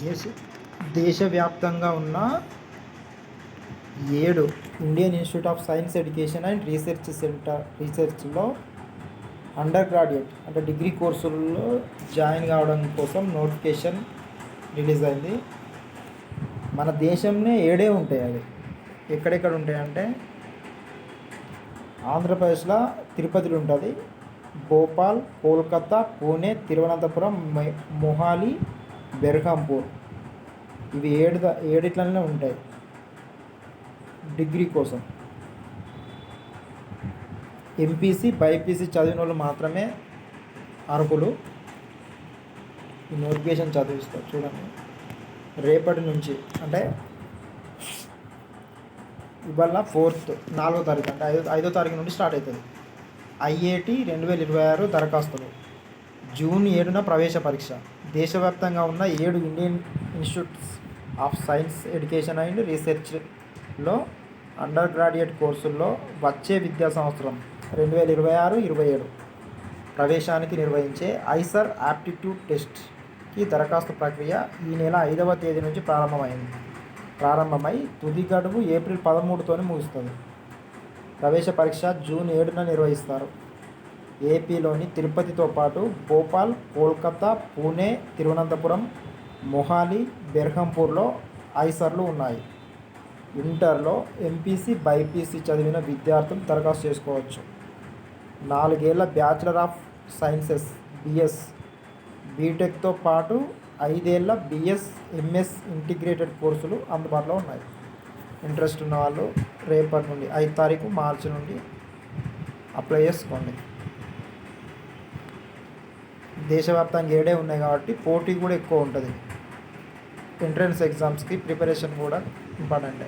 దేశ దేశవ్యాప్తంగా ఉన్న 7 Indian institute of science education and రీసెర్చ్లో అండర్ గ్రాడ్యుయేట్ అంటే డిగ్రీ కోర్సుల్లో జాయిన్ కావడం కోసం నోటిఫికేషన్ రిలీజ్ అయింది. మన దేశంలో 7 ఉంటాయి. అవి ఎక్కడెక్కడ ఉంటాయంటే ఆంధ్రప్రదేశ్లో తిరుపతిలో ఉంటుంది, భోపాల్, కోల్కతా, పూణే, తిరువనంతపురం, మొహాలి, బెర్హంపూర్. ఇవి ఏడిట్లనే ఉంటాయి డిగ్రీ కోసం. ఎంపీసీ, బైపీసీ చదివిన వాళ్ళు మాత్రమే అర్హులు. ఈ నోటిఫికేషన్ చదివిస్తారు చూడండి. రేపటి నుంచి అంటే ఇవాళ 4వ తారీఖు అంటే 5వ తారీఖు నుండి స్టార్ట్ అవుతుంది. ఐఐటి 2026 దరఖాస్తులు. జూన్ 7న ప్రవేశ పరీక్ష. దేశవ్యాప్తంగా ఉన్న 7 Indian institutes of science education and రీసెర్చ్లో అండర్ గ్రాడ్యుయేట్ కోర్సుల్లో వచ్చే విద్యా సంవత్సరం 2026-27 ప్రవేశానికి నిర్వహించే ఐసర్ యాప్టిట్యూడ్ టెస్ట్కి దరఖాస్తు ప్రక్రియ ఈ నెల 5వ తేదీ నుంచి ప్రారంభమై తుది గడువు ఏప్రిల్ 13తోనే ముగుస్తుంది. ప్రవేశ పరీక్ష జూన్ 7న నిర్వహిస్తారు. ఏపీలోని తిరుపతితో పాటు భోపాల్, కోల్కతా, పూణే, తిరువనంతపురం, మొహాలి, బెర్హంపూర్లో ఐసర్లు ఉన్నాయి. ఇంటర్లో ఎంపీసీ, బైపీసీ చదివిన విద్యార్థులు దరఖాస్తు చేసుకోవచ్చు. 4 ఏళ్ల బ్యాచిలర్ ఆఫ్ సైన్సెస్ BS, బీటెక్తో పాటు 5 ఏళ్ల BS, MS ఇంటిగ్రేటెడ్ కోర్సులు అందుబాటులో ఉన్నాయి. ఇంట్రెస్ట్ ఉన్న వాళ్ళు రేపటి నుండి 5 తారీఖు మార్చి నుండి అప్లై చేసుకోండి. దేశవ్యాప్తంగా 7 ఉన్నాయి కాబట్టి పోటీ కూడా ఎక్కువ ఉంటుంది. ఎంట్రన్స్ ఎగ్జామ్స్కి ప్రిపరేషన్ కూడా ఇంపార్టెంటే.